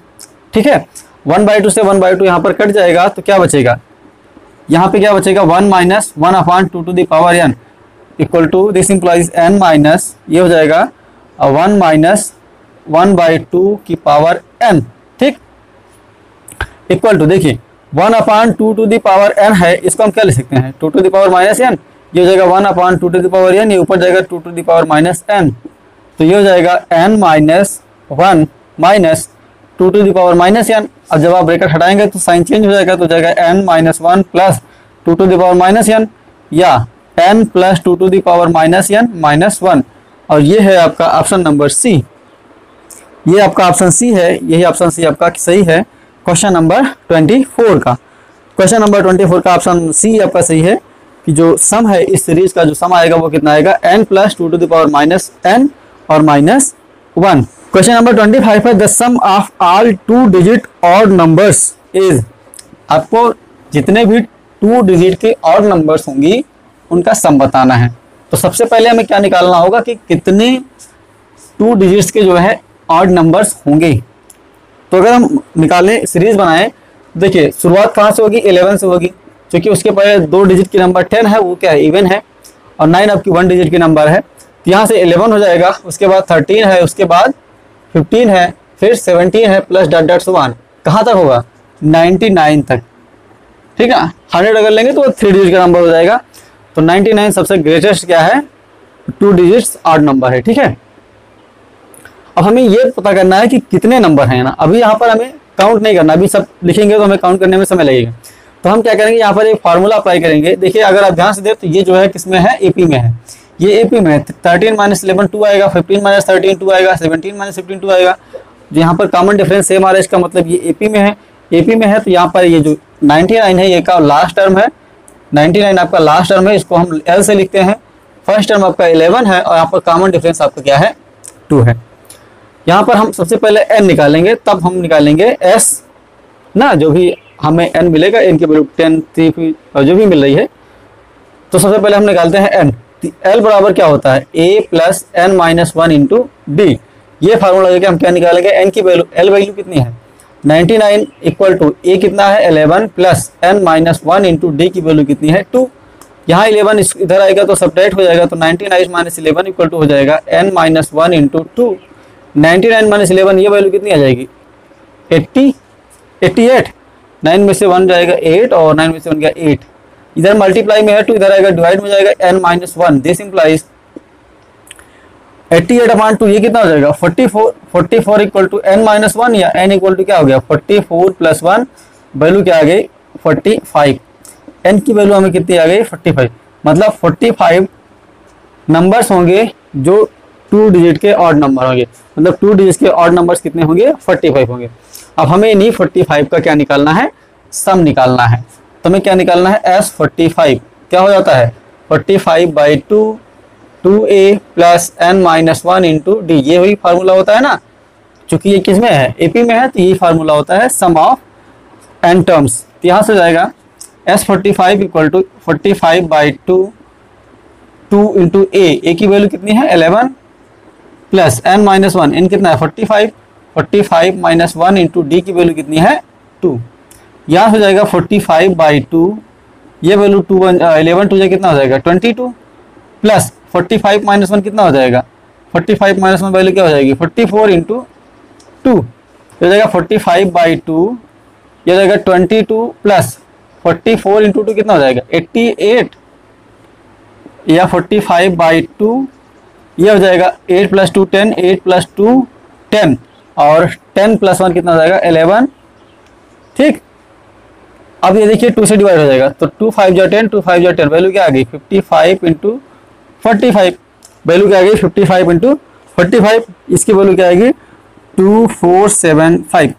ठीक है, 1/2 से 1/2 यहाँ पर कट जाएगा तो क्या बचेगा, यहाँ पे क्या बचेगा 1 minus 1/2 to the power n equal to this implies n minus ये हो जाएगा 1 माइनस 1/2 की पावर n। ठीक, इक्वल टू देखिए 1/2 टू द पावर n है, इसको हम क्या ले सकते हैं 2 to the power minus n। ये हो जाएगा 1/2 टू द पावर n, ये ऊपर जाएगा 2 to the power minus n, तो ये हो जाएगा n minus 1 minus 2 to the power minus n। अब जब आप ब्रैकेट हटाएंगे तो साइन चेंज हो जाएगा, तो जाएगा n minus 1 plus 2 to the power minus n, या n plus 2 to the power minus n minus 1। और ये है आपका ऑप्शन नंबर सी, ये आपका ऑप्शन सी है, यही ऑप्शन सी आपका सही है क्वेश्चन नंबर 24 का। क्वेश्चन नंबर 24 का ऑप्शन सी आपका सही है कि जो सम है इस सीरीज का जो सम आएगा वो कितना आएगा, n plus 2 to the power minus n और माइनस 1। क्वेश्चन नंबर 25 है the sum of all 2 digit odd numbers is, आपको जितने भी 2 डिजिट के ऑड नंबर्स होंगी उनका सम बताना है। तो सबसे पहले हमें क्या निकालना होगा कि कितने 2 डिजिट्स के जो है ऑड नंबर्स होंगे। तो अगर हम निकालें, सीरीज बनाएं, देखिए शुरुआत कहाँ से होगी, 11 से होगी, क्योंकि उसके पहले 2 डिजिट की नंबर 10 है, वो क्या है, इवन है, और 9 आपकी 1 डिजिट की नंबर है। तो यहाँ से 11 हो जाएगा, उसके बाद 13 है, उसके बाद 15 है, फिर 17 है, plus dot dot so on, कहाँ तक होगा, 99 तक। ठीक है, 100 अगर लेंगे तो 3 डिजिट का नंबर हो जाएगा। तो 99 सबसे ग्रेटेस्ट क्या है, 2 डिजिट्स ऑड नंबर है। ठीक है, अब हमें ये पता करना है कि कितने नंबर हैं ना। अभी यहाँ पर हमें काउंट नहीं करना, अभी सब लिखेंगे तो हमें काउंट करने में समय लगेगा। तो हम क्या करेंगे, यहाँ पर एक फार्मूला अप्लाई करेंगे। देखिए अगर आप ध्यान से दें तो ये जो है किसमें है, एपी में है, ये एपी में है। 13 माइनस 11 2 आएगा, 15 माइनस 13 2 आएगा, 17 माइनस 15 2 आएगा। यहाँ पर कॉमन डिफरेंस सेम आ रहा है, इसका मतलब ये एपी में है। एपी में है तो यहाँ पर ये जो 99 है ये का लास्ट टर्म है, 99 आपका लास्ट टर्म है, इसको हम एल से लिखते हैं। फर्स्ट टर्म आपका 11 है और यहाँ पर कॉमन डिफरेंस आपका क्या है, 2 है। यहाँ पर हम सबसे पहले n निकालेंगे, तब हम निकालेंगे s ना, जो भी हमें n मिलेगा, n की वैल्यू 10 3 और जो भी मिल रही है। तो सबसे पहले हम निकालते हैं n। l बराबर क्या होता है, a plus n minus 1 into D. ये फार्मूला लेके हम क्या निकालेंगे, n की वैल्यू, l वैल्यू कितनी है 99 इक्वल टू a कितना है 11 plus n minus 1 into D की वैल्यू कितनी है 2। यहाँ 11 इधर आएगा तो सब्ट्रैक्ट हो जाएगा, तो 99 माइनस 11 इक्वल टू हो जाएगा n माइनस 1 इंटू 2। 99 माइनस 11 ये वैल्यू कितनी आ जाएगी, 88। 9 में से 1 जाएगा 8 और 9 में से 1 गया 8। इधर मल्टीप्लाई में है तो इधर आएगा डिवाइड में जाएगा n माइनस 1। दिस इंप्लाइज 88/2 ये कितना हो जाएगा 44। 44 इक्वल टू n माइनस 1 या n इक्वल टू क्या हो गया 44 प्लस 1 वैल्यू क्या आ गई 45। n की वैल्यू हमें कितनी आ गई 45, मतलब 45 नंबर्स होंगे जो 2 डिजिट के ऑड नंबर होंगे, मतलब 2 डिजिट के ऑड नंबर्स कितने होंगे 45 होंगे। अब हमें इन्हीं 45 का क्या निकालना है, सम निकालना है। तो हमें क्या निकालना है, S45 क्या हो जाता है 45/2 2a plus n minus 1 into D. ये वही फार्मूला होता है ना, चूंकि ये किस में है, एपी में है, तो ये फार्मूला होता है सम ऑफ n टर्म्स। तो यहाँ से जाएगा S45 equal to 45/2 2 into a की वैल्यू कितनी है 11 प्लस n माइनस 1, n कितना है 45 माइनस 1 इंटू डी की वैल्यू कितनी है 2। यहाँ से जाएगा 45/2, ये वैल्यू 11 2 कितना हो जाएगा 22 प्लस 45 माइनस 1 कितना हो जाएगा 45 माइनस 1 वैल्यू क्या हो जाएगी 44 इंटू 2, हो जाएगा 45/2, ये हो जाएगा 22 प्लस 44 इंटू 2 कितना हो जाएगा 88 या 45/2, ये हो जाएगा 8 प्लस 2 10, 8 प्लस 2 10 और 10 प्लस 1 कितना हो जाएगा 11। ठीक, अब ये देखिए 2 से डिवाइड हो जाएगा तो 2 5 जा 10, 2 5 जा 10, वैल्यू क्या आ गई 55 इंटू 45, वैल्यू क्या आ गई 55 इंटू 45, इसकी वैल्यू क्या आएगी 2475।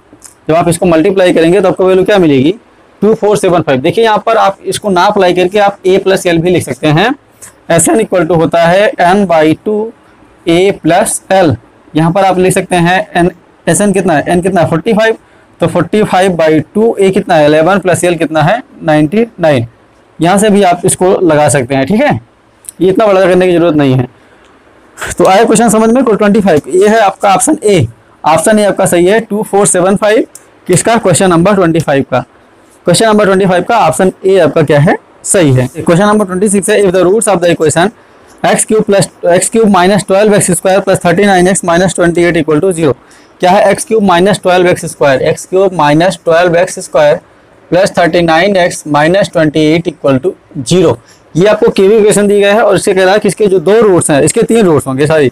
जब आप इसको मल्टीप्लाई करेंगे तो आपको वैल्यू क्या मिलेगी 2475। देखिए यहाँ पर आप इसको ना अप्लाई करके आप a प्लस एल भी लिख सकते हैं। Sn इक्वल टू होता है n/2 a प्लस एल। यहाँ पर आप लिख सकते हैं Sn कितना है, n कितना है 45, तो 45/2 a कितना है 11 प्लस एल कितना है 99। यहाँ से भी आप इसको लगा सकते हैं। ठीक है, ये इतना बड़ा करने की जरूरत नहीं है। तो आया क्वेश्चन समझ में, 25 ये है आपका ऑप्शन ए। ऑप्शन ए आपका सही है 2475 किसका, क्वेश्चन नंबर 25 का। क्वेश्चन नंबर 25 का ऑप्शन ए आपका क्या है, सही है। क्वेश्चन नंबर 26 है, if the roots of the equation x³ minus 12x² plus 39x minus 28 equal to 0। क्या है x³ minus 12x², x³ minus 12x² plus 39x minus 28 equal to 0। ये आपको केवी इक्वेशन दी गया है और इससे कह रहा है कि इसके जो 2 रूट्स हैं, इसके 3 रूट्स होंगे, सॉरी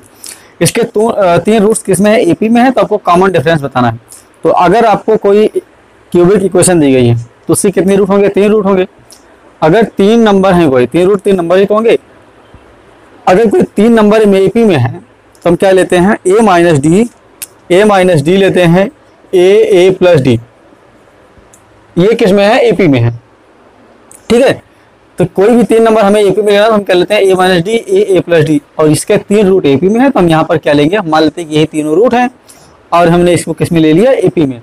इसके 3 रूट्स किस में है, एपी में है, तो आपको कॉमन डिफरेंस बताना है। तो अगर आपको कोई क्यूबिक इक्वेशन दी गई है तो उससे कितने रूट होंगे, 3 रूट होंगे। अगर 3 नंबर हैं, कोई 3 रूट 3 नंबर ही तो होंगे। अगर कोई 3 नंबर में एपी में है तो हम क्या लेते हैं, ए माइनस डी लेते हैं, ए प्लस डी, ये किस में है, एपी में है। ठीक है, तो कोई भी 3 नंबर हमें एपी में लेना तो हम क्या लेते हैं, ए माइनस डी, ए प्लस डी, और इसके 3 रूट एपी में है तो हम यहाँ पर क्या लेंगे, मान लेते हैं कि यही तीनों रूट हैं और हमने इसको किस में ले लिया, एपी में।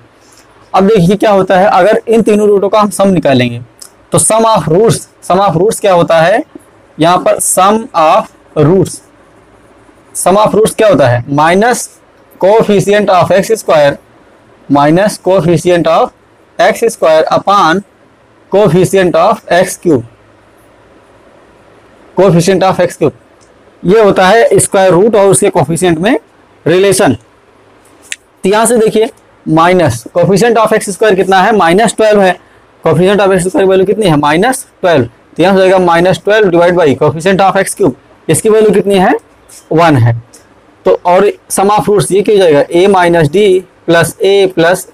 अब देखिए क्या होता है, अगर इन तीनों रूटों का हम सम निकालेंगे तो सम ऑफ रूट्स क्या होता है, यहाँ पर सम ऑफ रूट्स क्या होता है, minus coefficient of x square upon coefficient of x cube, ये होता है स्क्वायर रूट और उसके कोएफिशिएंट में रिलेशन। तो यहाँ से देखिए minus coefficient of x square कितना है, -12 है, coefficient of x square value कितनी है, -12, तो यहाँ हो जाएगा -12 divide by coefficient of x cube, इसकी वैल्यू कितनी है, 1 है। तो और सम ऑफ रूट्स ये क्या हो जाएगा, a minus D plus A plus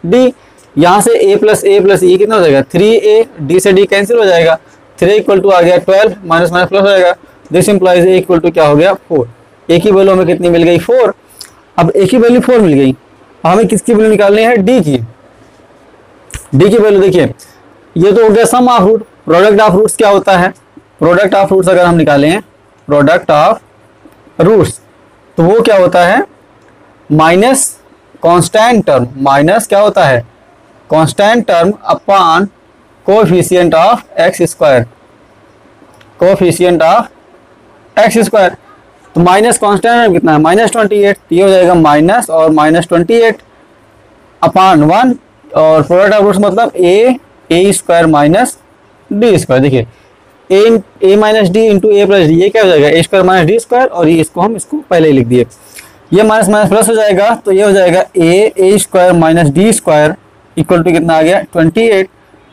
D, यहाँ से a प्लस ये कितना हो जाएगा, 3a, d से d कैंसिल हो जाएगा, 3 इक्वल टू आ गया 12, माइनस माइनस प्लस हो जाएगा, this implies a equal to क्या हो गया, 4। a की वैल्यू हमें कितनी मिल गई, 4। अब a की वैल्यू 4 मिल गई, हमें किसकी वैल्यू निकालनी है, d की वैल्यू। देखिए ये तो हो गया sum of root. Product of roots क्या होता है, प्रोडक्ट ऑफ रूट्स अगर हम निकालें, प्रोडक्ट ऑफ रूट्स तो वो क्या होता है, माइनस कांस्टेंट टर्म, माइनस क्या होता है, constant term upon coefficient of x square, तो माइनस कांस्टेंट टर्म कितना है, -28, ये हो जाएगा माइनस और -28 अपॉन 1, और प्रोडक्ट ऑफ रूट्स मतलब ए स्क्वायर माइनस डी स्क्वायर। देखिए ए माइनस डी इंटू ए प्लस डी, ये क्या हो जाएगा, A square minus D square, और ये इसको हम पहले ही लिख दिए, ये माइनस माइनस प्लस हो जाएगा, तो ये हो जाएगा A square minus D square equal to कितना आ गया, 28।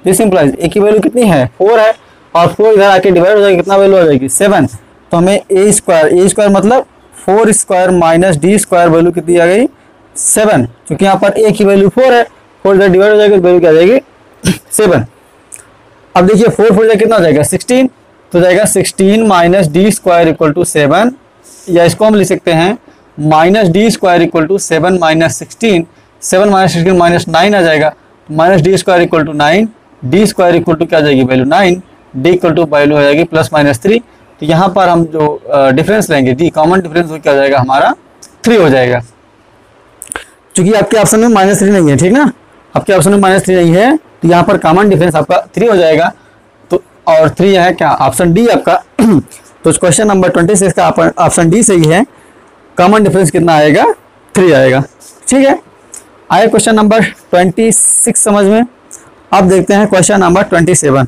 दिस इंप्लाइज ए की वैल्यू कितनी है, 4 है, और 4 इधर आके डिवाइड हो जाएगी, कितना वैल्यू आ जाएगी, 7। तो हमें ए स्क्वायर मतलब 4 square minus D square value कितनी आ गई, 7, क्योंकि यहाँ पर ए की वैल्यू 4 है, 4 इधर डिवाइड हो जाएगी तो वैल्यू क्या आ जाएगी, 7। अब देखिए 4 कितना हो जाएगा, 16, तो जाएगा 16 minus D square equal to 7, या इसको हम लिख सकते हैं minus D square equal to 7 minus 16, 7 minus 16 minus 9 आ जाएगा, minus D square equal to 9, d square equal to क्या आ जाएगी value 9, d equal to value हो जाएगी +-3। तो यहाँ पर हम जो डिफरेंस लेंगे, डी कॉमन डिफरेंस वो क्या हो जाएगा हमारा, 3 हो जाएगा, क्योंकि आपके ऑप्शन में -3 नहीं है, ठीक ना, आपके ऑप्शन में -3 नहीं है, तो यहाँ पर कॉमन डिफरेंस आपका 3 हो जाएगा। तो और 3 है क्या, ऑप्शन डी आपका। तो क्वेश्चन नंबर 26 का ऑप्शन डी सही है, कॉमन डिफरेंस कितना आएगा, 3 आएगा। ठीक है, आए क्वेश्चन नंबर 26 समझ में। अब देखते हैं क्वेश्चन नंबर 27।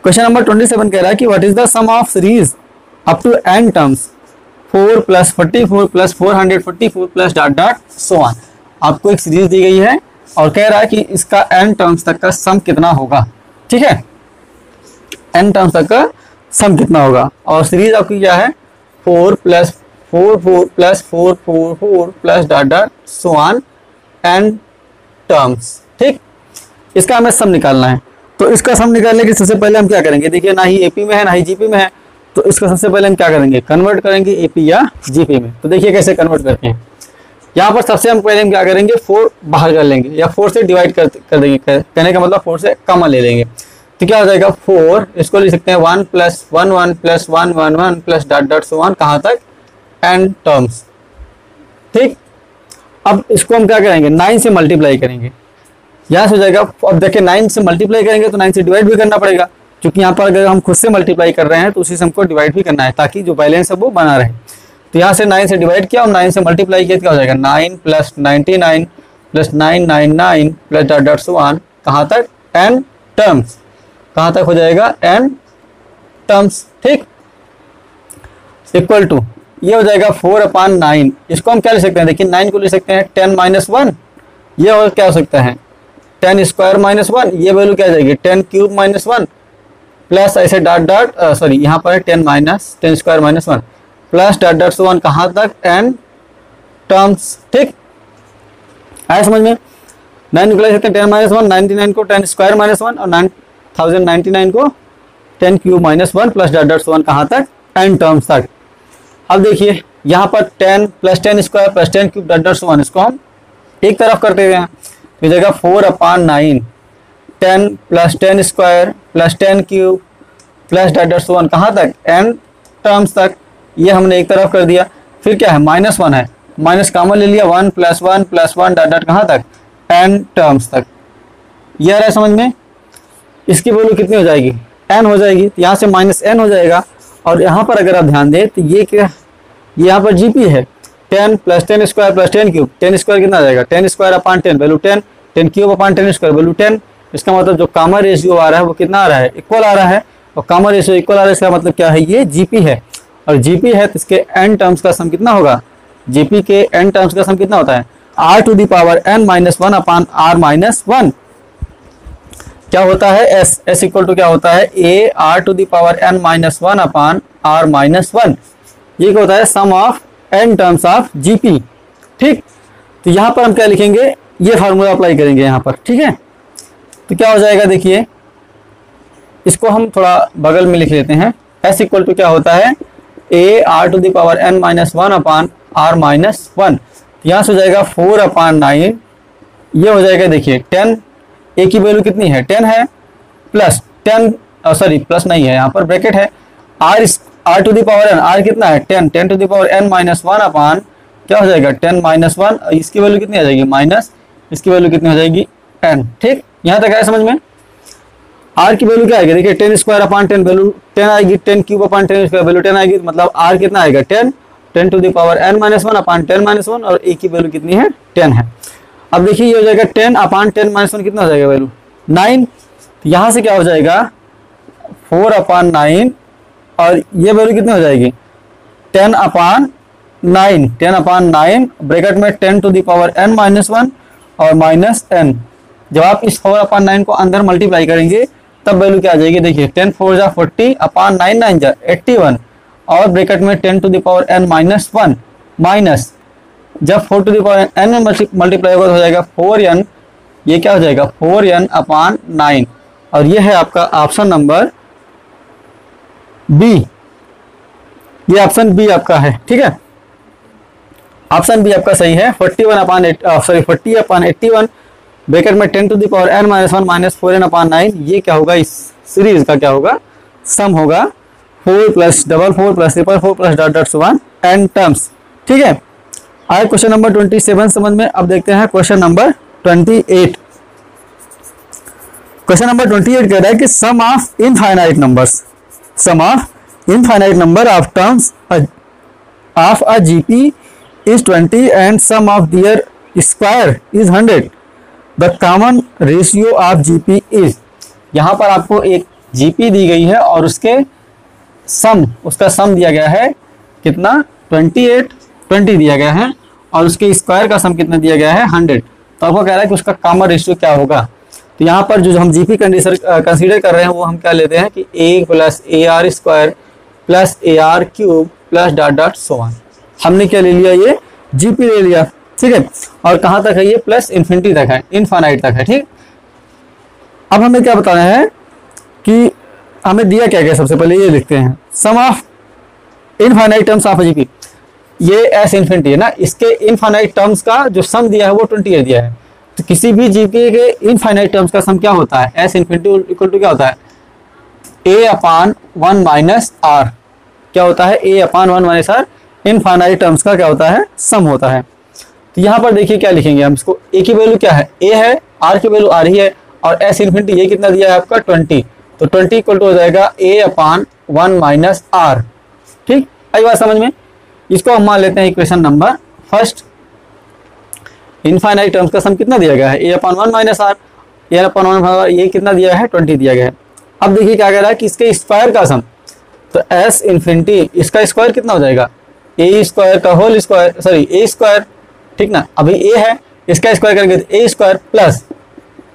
क्वेश्चन नंबर 27 कह रहा है कि what is the sum of series up to n terms 4 + 44 + 444 + dot dot so on. आपको एक सीरीज दी गई है और कह रहा है कि इसका n टर्म्स तक का सम कितना होगा। ठीक है, n टर्म्स तक का सम कितना होगा, और सीरीज आपकी क्या है 4 + 44 + 444 + dot dot so on n terms. ठीक, इसका हमें सम निकालना है। तो इसका सम निकालने के सबसे पहले हम क्या करेंगे, देखिए ना ही एपी में है ना ही जीपी में है, तो इसका सबसे पहले हम क्या करेंगे, कन्वर्ट करेंगे एपी या जीपी में। तो देखिए कैसे कन्वर्ट करते हैं। यहाँ पर सबसे हम पहले हम क्या करेंगे, 4 बाहर कर लेंगे या 4 से डिवाइड कर देंगे, कहने का मतलब 4 से कॉमन ले लेंगे। तो क्या हो जाएगा 4, इसको लिख सकते हैं 1 + 1 1 + 1 1 1 + डॉट डॉट सो ऑन, कहाँ तक, n टर्म्स। ठीक, अब इसको हम क्या करेंगे 9 से मल्टीप्लाई करेंगे, यहाँ से हो जाएगा। अब देखिए 9 से मल्टीप्लाई करेंगे तो 9 से डिवाइड भी करना पड़ेगा, क्योंकि यहाँ पर अगर हम खुद से मल्टीप्लाई कर रहे हैं तो उसी से हमको डिवाइड भी करना है ताकि जो बैलेंस है वो बना रहे। तो यहाँ से 9 से डिवाइड किया और 9 से मल्टीप्लाई किया, क्या हो जाएगा 9 + 99 + 999 + डॉट डॉट सो ऑन, कहाँ तक, n टर्म्स, कहाँ तक हो जाएगा, n टर्म्स। ठीक, इक्वल टू ये हो जाएगा 4/9। इसको हम क्या ले सकते हैं, देखिए 9 को ले सकते हैं 10 - 1, ये और क्या हो सकता है 10 स्क्वायर - 1, ये वैल्यू क्या आ जाएगी 10 क्यूब - 1 प्लस ऐसे डॉट डॉट सॉरी यहाँ पर है 10 square - 1 plus dot dot so on, कहाँ तक, n टर्म्स। ठीक, आया समझ में। 9 निकला सकते हैं 10 माइनस 1, 99 को 10 स्क्वायर माइनस 1 और 9099 को 10 cube minus 1 plus dot dot 1 कहाँ तक, n टर्म्स तक। अब देखिए यहाँ पर 10 plus 10 square plus 10 cube dot dot 1, इसको हम एक तरफ करते हुए हैं तो जगह 4/9 10 plus 10 square plus 10 cube plus dot dot 1 कहाँ तक, n टर्म्स तक। ये हमने एक तरफ कर दिया। फिर क्या है, -1 है, माइनस कॉमन ले लिया, 1 प्लस 1 प्लस 1 डॉट डॉट कहाँ तक, n टर्म्स तक। ये आ रहा है समझ में। इसकी वैल्यू कितनी हो जाएगी, n हो जाएगी, तो यहाँ से -n हो जाएगा। और यहाँ पर अगर आप ध्यान दें तो ये क्या, ये यहाँ पर GP है, 10 plus 10 square plus 10 cube, 10 square कितना आ जाएगा, 10 स्क्वायर अपान 10 वैल्यू 10, 10 क्यूब अपान 10 स्क्वायर वैल्यू 10। इसका मतलब जो कॉमन रेशियो आ रहा है वो कितना आ रहा है, इक्वल आ रहा है। और कॉमन रेशियो इक्वल आ रहा है, इसका मतलब क्या है, ये GP है। और GP है तो इसके n टर्म्स का सम कितना होगा, GP के n टर्म्स का सम कितना होता है, r⁻n-1 अपान r-1 क्या होता है, s इक्वल टू क्या होता है, a r⁻n-1 अपान r-1। ये क्या होता है, sum of n terms of GP। ठीक, तो यहाँ पर हम क्या लिखेंगे, ये फार्मूला अप्लाई करेंगे यहाँ पर। ठीक है, तो क्या हो जाएगा, देखिए इसको हम थोड़ा बगल में लिख लेते हैं। s इक्वल टू क्या होता है, a r⁻n-1 अपान r-1। यहाँ से हो जाएगा 4/9, ये हो जाएगा देखिए 10, a की वैल्यू कितनी है, 10 है, प्लस 10 सॉरी प्लस नहीं है, यहाँ पर ब्रैकेट है, r⁻n, r कितना है 10, 10⁻n-1 अपान क्या हो जाएगा 10-1, इसकी वैल्यू कितनी आ जाएगी माइनस, इसकी वैल्यू कितनी हो जाएगी n। ठीक, यहाँ तक आया समझ में। r की वैल्यू क्या आएगी, देखिए 10 स्क्वायर अपान 10 वैल्यू 10 आएगी, 10 क्यूब अपान 10 स्क्वायर वैल्यू 10 आएगी, मतलब r कितना आएगा 10, 10⁻n-1 अपान 10-1 और a की वैल्यू कितनी है 10 है। अब देखिए ये हो जाएगा 10 अपान 10-1 कितना हो जाएगा वैल्यू 9। तो यहाँ से क्या हो जाएगा 4/9 और ये वैल्यू कितनी हो जाएगी 10/9, 10/9 ब्रैकेट में 10⁻n-1 और माइनस n। जब आप इस 4/9 को अंदर मल्टीप्लाई करेंगे तब वैल्यू क्या आ जाएगी, देखिए 10 4 जा 40 अपान 9 9 जा 81 और ब्रैकेट में 10⁻n-1 माइनस, जब 4n में मल्टीप्लाई होगा तो हो जाएगा 4n, ये क्या हो जाएगा 4n/9 और ये है आपका ऑप्शन नंबर बी। ये ऑप्शन बी आपका है। ठीक है, ऑप्शन बी आपका सही है। 40/81 ब्रैकेट में 10⁻n-1 माइनस 4n/9, ये क्या होगा, इस सीरीज का क्या होगा, सम होगा 4 + 44 + 444 + डॉट डॉट 1 n टर्म्स। ठीक है, आए क्वेश्चन नंबर 27 समझ में। अब देखते हैं क्वेश्चन नंबर 28। क्वेश्चन नंबर 28 कह रहा है कि sum of infinite numbers, sum of infinite number of terms of a GP is 20 and sum of their square is 100. The common ratio of GP is, यहाँ पर आपको एक GP दी गई है और उसके सम, उसका सम दिया गया है कितना 28 20 दिया गया है और उसके स्क्वायर का सम कितना दिया गया है 100। तो आपको कह रहा है कि उसका कॉमन रेशियो क्या होगा। तो यहाँ पर जो हम GP कंसीडर कर रहे हैं वो हम क्या लेते हैं कि a + AR² + AR³ plus dot dot so on. हमने क्या ले लिया, ये GP ले लिया। ठीक है, और कहाँ तक है, ये प्लस इन्फिनिटी तक है, इनफाइनाइट तक है। ठीक, अब हमें क्या बताना है कि हमें दिया क्या गया, सबसे पहले ये लिखते हैं sum of infinite terms of GP। ये एस इन्फिनिटी है ना, इसके इनफाइनाइट टर्म्स का जो सम दिया है वो 28 दिया है। तो किसी भी GP के इनफाइनाइट टर्म्स का सम क्या होता है, एस इन्फिनिटी इक्वल टू क्या होता है a/1 माइनस r, क्या होता है a/1 minus r, infinite terms का क्या होता है, सम होता है। तो यहाँ पर देखिए क्या लिखेंगे हम इसको, a की वैल्यू क्या है, a है, r की वैल्यू r ही है और s इन्फिनिटी ये कितना दिया है आपका 20, तो 20 इक्वल टू हो जाएगा a/1 माइनस r। ठीक, आई बात समझ में। इसको हम मान लेते हैं equation number first. Infinite terms का सम कितना दिया गया है a/1 माइनस r, a/1 ये कितना दिया है 20 दिया गया है। अब देखिए क्या कह रहा है कि इसके स्क्वायर का सम, तो s इन्फिनिटी इसका स्क्वायर कितना हो जाएगा a² का होल स्क्वायर, सॉरी a², ठीक ना, अभी a है, इसका स्क्वायर करेंगे तो a² प्लस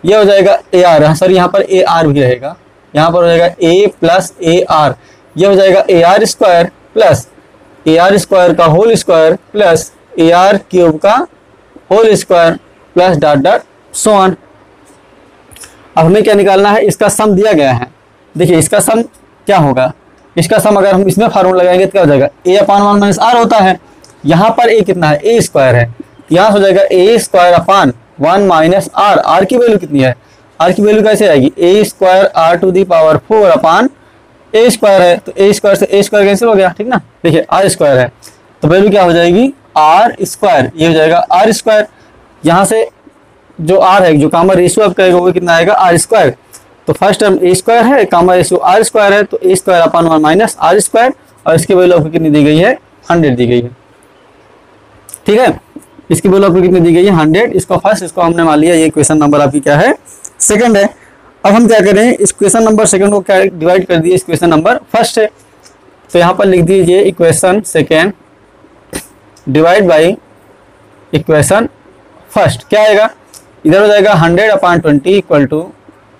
ये हो जाएगा AR, सॉरी यहाँ पर AR भी रहेगा, यहाँ पर हो जाएगा a प्लस AR, ये हो जाएगा AR² प्लस AR² का होल स्क्वायर प्लस AR³ का whole square plus dot dot so on. अब हमें क्या निकालना है, इसका सम दिया गया है। देखिए इसका सम क्या होगा, इसका सम अगर हम इसमें फार्मूला लगाएंगे तो क्या हो जाएगा, ए अपान 1 माइनस आर होता है। यहाँ पर ए कितना है, ए स्क्वायर है, यहाँ हो जाएगा A square upon 1 minus R. R की वैल्यू कितनी है, आर की वैल्यू कैसे आएगी, A square R to the power 4 upon A square है, तो ए स्क्वायर से ए स्क्वायर कैंसिल हो गया, ठीक ना। देखिए आर स्क्वायर है तो वैल्यू क्या हो जाएगी, आर स्क्वायर, ये हो जाएगा आर स्क्वायर। यहाँ से जो आर है, जो कॉमन रेशियो आप करेगा वो कितना आएगा, आर स्क्वायर। तो फर्स्ट टर्म ए स्क्वायर है, कॉमन रेशियो आर स्क्वायर है, तो A square upon 1 minus R square, और इसकी वैल्यू आपको कितनी दी गई है, 100 दी गई है। ठीक है, इसकी वैल्यू आपको कितनी दी गई है, 100। इसको फर्स्ट, इसको हमने मान लिया ये क्वेश्चन नंबर आपकी क्या है, सेकंड है। अब हम क्या करें, इस क्वेश्चन नंबर सेकंड को क्या डिवाइड कर दिए, इस क्वेश्चन नंबर फर्स्ट है, तो यहाँ पर लिख दीजिए equation second divide by equation first. क्या आएगा, इधर हो जाएगा 100 अपान 20 इक्वल टू,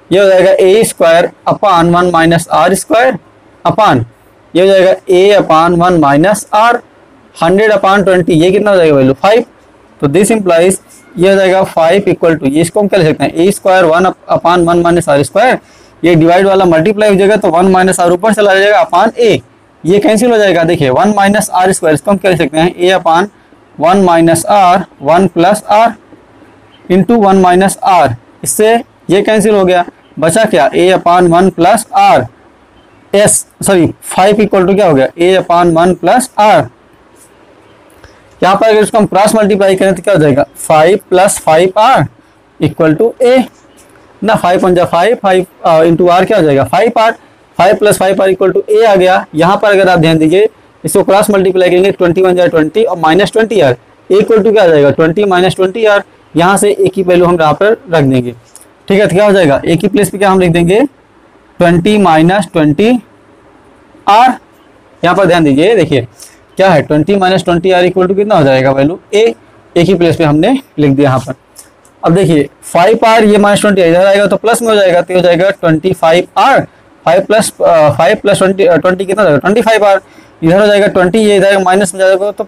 ये हो जाएगा A square upon 1 minus R square upon, ये हो जाएगा ए अपान 1 माइनस आर। 100 अपान 20 ये कितना हो जाएगा वैल्यू 5, तो दिस इम्प्लाइज ये हो जाएगा 5 इक्वल टू, ये इसको हम क्या लिख सकते हैं, A square 1 upon 1 minus R square, ये डिवाइड वाला मल्टीप्लाई हो जाएगा तो 1 माइनस आर ऊपर चला जाएगा अपान ए, ये कैंसिल हो जाएगा। देखिए 1 माइनस आर स्क्वायर, इसको हम क्या लिख सकते हैं, a upon 1 minus r 1 plus r into 1 minus r, इससे ये कैंसिल हो गया, बचा क्या, a upon 1 plus r s, sorry 5 equal to क्या हो गया, ए अपान 1 प्लस आर। यहाँ पर अगर इसको हम क्रॉस मल्टीप्लाई करें तो क्या हो जाएगा, 5 प्लस 5 आर इक्वल टू ए ना, 5 पंजा 5, 5 इंटू आर क्या हो जाएगा 5 R, 5 plus 5 R equal to A आ गया। यहाँ पर अगर आप ध्यान दीजिए, इसको क्रॉस मल्टीप्लाई करेंगे 21 जा 20 और minus 20 r, a equal to क्या आ जाएगा 20 माइनस 20 आर। यहाँ से ए की वैल्यू हम यहाँ पर रख देंगे, ठीक है, तो क्या हो जाएगा, ए की प्लेस पे क्या हम लिख देंगे 20 माइनस 20 आर। यहाँ पर ध्यान दीजिए, देखिए क्या है 20 माइनस 20 आर इक्वल टू कितना हो जाएगा वैल्यू ए, ए की प्लेस पे हमने लिख दिया यहाँ पर। अब देखिए 5 आर, ये माइनस 20 इधर आएगा तो प्लस में हो जाएगा, तो हो जाएगा 25 आर, 5 प्लस 20 कितना हो जाएगा 25 आर, इधर हो जाएगा 20, ये इधर माइनस में जाएगा तो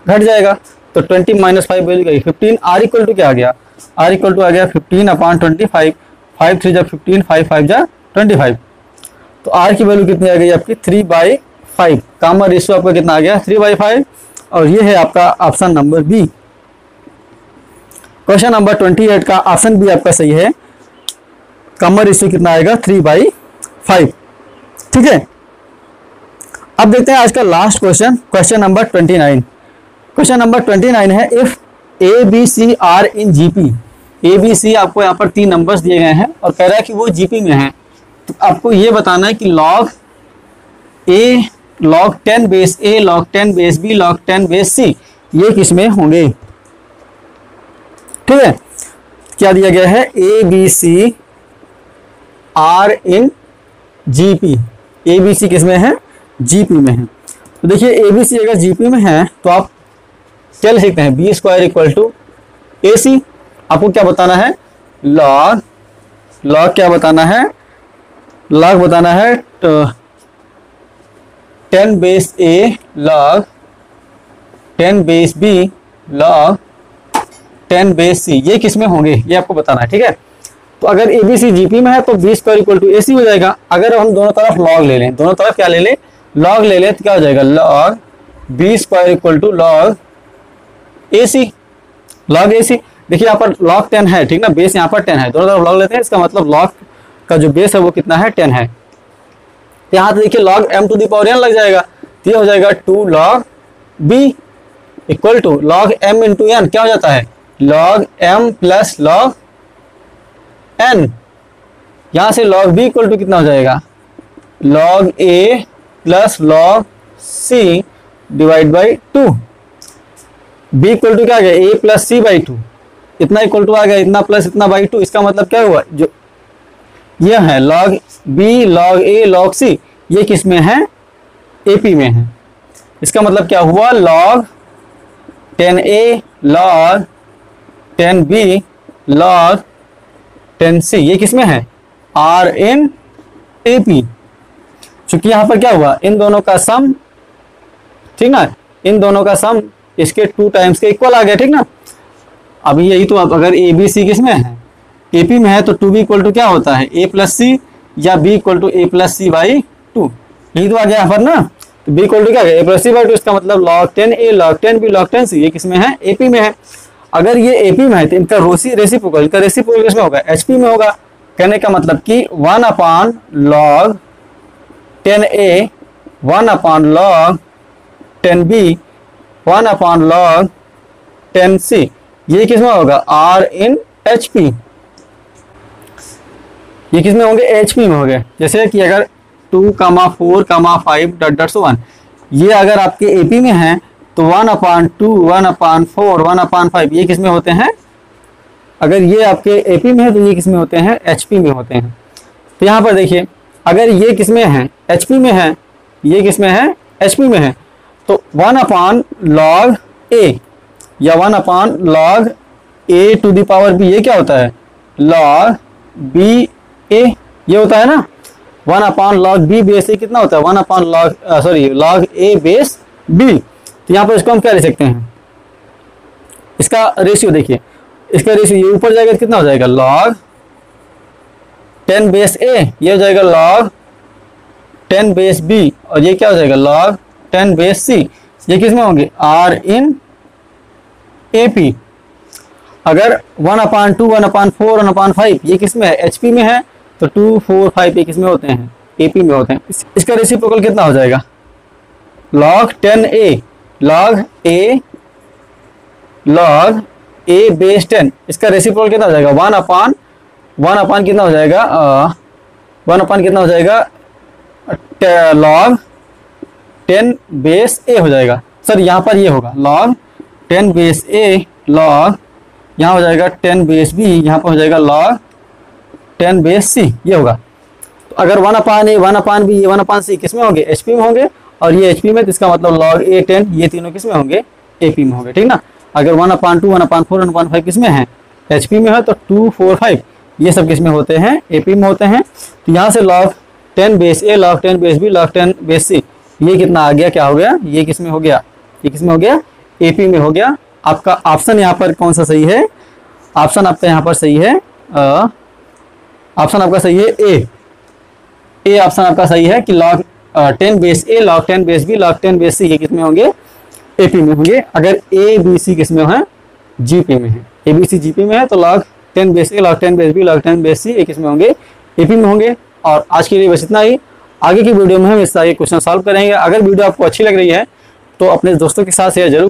घट जाएगा, तो 20 माइनस 5 वैल्यू गई 15। आर इक्वल टू क्या आ गया, आर इक्वल टू आ गया 15 अपान 25, 5 3 जा 15, 5 5 जा 25, तो आर की वैल्यू कितनी आ गई आपकी 3/5। कॉमन रेशियो आपका कितना आ गया 3/5, और ये है आपका option number B. Question number 28 का ऑप्शन बी आपका सही है, कॉमन रेशियो कितना आएगा 3/5। ठीक है, अब देखते हैं आज का last question, question number 29। Question number 29 है, if A B C are in GP, A B C आपको यहाँ पर 3 नंबर्स दिए गए हैं और कह रहा है कि वो जीपी में है, तो आपको ये बताना है कि log A log 10 base A log 10 base B log 10 base C ये किसमें होंगे। ठीक है, क्या दिया गया है, A B C are in GP, A B C किसमें है, जीपी में है। तो देखिए ए बी सी अगर जीपी में है तो आप क्या लिख सकते हैं, बी स्क्वायर इक्वल टू ए सी। आपको क्या बताना है, लॉग क्या बताना है, लॉग बताना है 10 base A log 10 base B log 10 base C, ये किसमें होंगे ये आपको बताना है। ठीक है, तो अगर ए बी सी जीपी में है तो बी स्क्वायर इक्वल टू ए सी हो जाएगा। अगर हम दोनों तरफ लॉग ले लें, दोनों तरफ क्या ले लें, लॉग ले लें, तो क्या हो जाएगा, log B square equal to log A C, log A C. देखिए यहाँ पर लॉग 10 है, ठीक ना, बेस यहाँ पर 10 है, दोनों तरफ लॉग लेते हैं, इसका मतलब लॉग का जो बेस है वो कितना है 10 है। यहाँ तो देखिए log m to the power n लग जाएगा, तो ये हो जाएगा 2 log b equal to log m into n, क्या हो जाता है log m plus log n। यहाँ से लॉग b इक्वल टू कितना हो जाएगा, log a plus log c divide by 2। b equal to क्या आ गया, a प्लस c बाई 2, इतना इक्वल टू आ गया, इतना प्लस इतना बाई 2। इसका मतलब क्या हुआ, जो ये है log b log a log c, ये किस में है, AP में है। इसका मतलब क्या हुआ, log 10a log 10b log 10c ये किस में है, R इन AP। चूंकि यहाँ पर क्या हुआ, इन दोनों का सम, ठीक ना, इन दोनों का सम इसके 2 टाइम्स के इक्वल आ गया, ठीक ना। अभी यही तो, अब अगर ए बी सी किस में है, एपी में है तो 2b इक्वल टू क्या होता है, a प्लस सी या b equal to a plus c by 2, यही तो आ गया यहाँ पर ना। तो b इक्वल टू क्या है, a प्लस सी बाई 2, इसका मतलब log 10a log 10b log 10c, ये किसमें है, एपी में है। अगर ये एपी में है तो इनका रेसिप्रोकल, इनका रेसिप्रोकल किसमें होगा, एचपी में होगा। कहने का मतलब कि 1 upon log 10a 1 upon log 10b 1 upon log 10c, ये किसमें होगा, r इन hp, ये किसमें होंगे, hp में होंगे। जैसे कि अगर 2, 4, 5 डॉट डॉट सो 1, ये अगर आपके एपी में है तो 1 अपॉन 2 1 अपॉन 4 1 अपॉन 5 ये किसमें होते हैं, अगर ये आपके एपी में है तो ये किसमें होते हैं, एचपी में होते हैं। तो यहाँ पर देखिए अगर ये किसमें है, एचपी में है, ये किसमें है, एचपी में है, तो 1 अपॉन log a या 1 upon log a to the power b, ये क्या होता है, log b a, ये होता है ना। 1 upon log b base a कितना होता है, 1 upon log a base b। तो यहाँ पर इसको हम क्या ले सकते हैं, इसका रेशियो देखिए, इसका रेशियो ये ऊपर जाएगा तो कितना हो जाएगा, log 10 बेस a, ये हो जाएगा log 10 बेस b, और ये क्या हो जाएगा log 10 बेस c, ये किसमें होंगे, r इन ap। अगर 1 अपॉन 2 1 अपॉन 4 1 अपॉन 5 ये किसमें है, hp में है, तो 2 4 5 ये किसमें होते हैं, ap में होते हैं। इसका रेसिप्रोकल कितना हो जाएगा, log 10a log a base 10, इसका रेसिप्रोकल कितना हो जाएगा, 1 अपॉन कितना हो जाएगा, 1 अपॉन कितना हो जाएगा, log 10 बेस a हो जाएगा। सर यहाँ पर ये होगा log 10 बेस a log, यहाँ हो जाएगा 10 बेस b, यहाँ पर हो जाएगा log 10 बेस c, ये होगा। तो अगर 1 अपॉन a 1 अपॉन b ये 1 अपॉन c किसमें होंगे, एचपी में होंगे, और ये एचपी में, तो इसका मतलब log a 10 ये तीनों किसमें होंगे, एपी में होंगे, ठीक ना। अगर 1 अपॉन 2 1 अपॉन 4 1 अपॉन 5 किसमें है, एचपी में है, तो 2 4 5 ये सब किसमें होते हैं, एपी में होते हैं। तो यहाँ से log 10 base a log 10 base b log 10 base c, ये कितना आ गया, क्या हो गया, ये किसमें हो गया, ये किसमें हो गया, एपी में हो गया। आपका ऑप्शन यहाँ पर कौन सा सही है, ऑप्शन आपका यहाँ पर सही है, ऑप्शन आपका सही है ए ऑप्शन आपका सही है कि log 10 base a log 10 base b log 10 base c ये किसमें होंगे, एपी में होंगे। अगर ए बी सी किसमें है, जीपी में है, ए बी सी जीपी में है, तो log 10 base a log 10 base b log 10 base c ये किसमें होंगे, एपी में होंगे। और आज के लिए बस इतना ही, आगे की वीडियो में हम इस तरह के क्वेश्चन सॉल्व करेंगे। अगर वीडियो आपको अच्छी लग रही है तो अपने दोस्तों के साथ शेयर जरूर